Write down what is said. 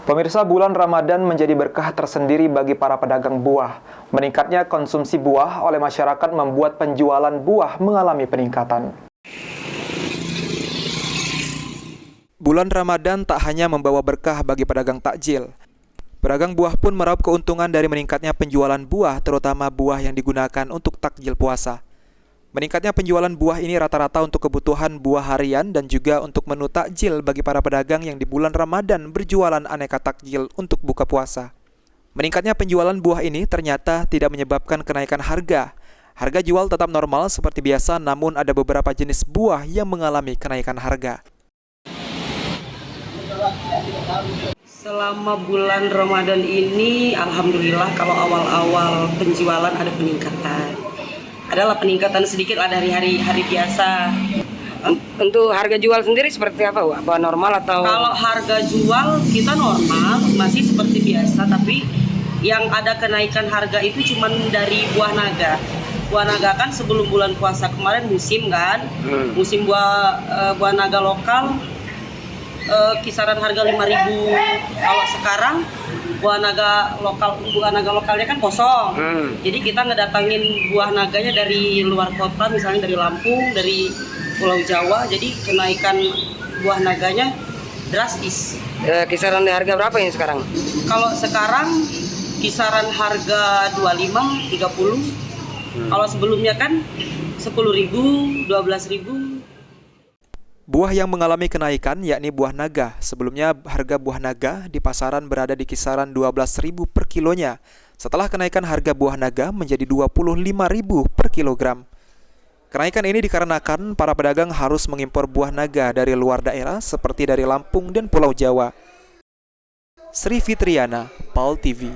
Pemirsa, bulan Ramadan menjadi berkah tersendiri bagi para pedagang buah. Meningkatnya konsumsi buah oleh masyarakat membuat penjualan buah mengalami peningkatan. Bulan Ramadan tak hanya membawa berkah bagi pedagang takjil. Pedagang buah pun meraup keuntungan dari meningkatnya penjualan buah, terutama buah yang digunakan untuk takjil puasa. Meningkatnya penjualan buah ini rata-rata untuk kebutuhan buah harian dan juga untuk menu takjil bagi para pedagang yang di bulan Ramadan berjualan aneka takjil untuk buka puasa. Meningkatnya penjualan buah ini ternyata tidak menyebabkan kenaikan harga. Harga jual tetap normal seperti biasa, namun ada beberapa jenis buah yang mengalami kenaikan harga. Selama bulan Ramadan ini, alhamdulillah kalau awal-awal penjualan ada peningkatan. Adalah peningkatan sedikit lah dari hari biasa. Untuk harga jual sendiri seperti apa, Bu? Apa normal atau? Kalau harga jual kita normal, masih seperti biasa, tapi yang ada kenaikan harga itu cuma dari buah naga. Buah naga kan sebelum bulan puasa kemarin musim kan, musim buah naga lokal kisaran harga 5.000. Kalau sekarang buah naga lokalnya kan kosong. Jadi kita ngedatangin buah naganya dari luar kota, misalnya dari Lampung, dari Pulau Jawa. Jadi kenaikan buah naganya drastis. Kisaran harga berapa ini sekarang? Kalau sekarang kisaran harga 25, 30. Kalau sebelumnya kan 10.000, 12.000. Buah yang mengalami kenaikan yakni buah naga. Sebelumnya harga buah naga di pasaran berada di kisaran 12.000 per kilonya. Setelah kenaikan harga buah naga menjadi 25.000 per kilogram. Kenaikan ini dikarenakan para pedagang harus mengimpor buah naga dari luar daerah seperti dari Lampung dan Pulau Jawa. Sri Fitriana, PAL TV.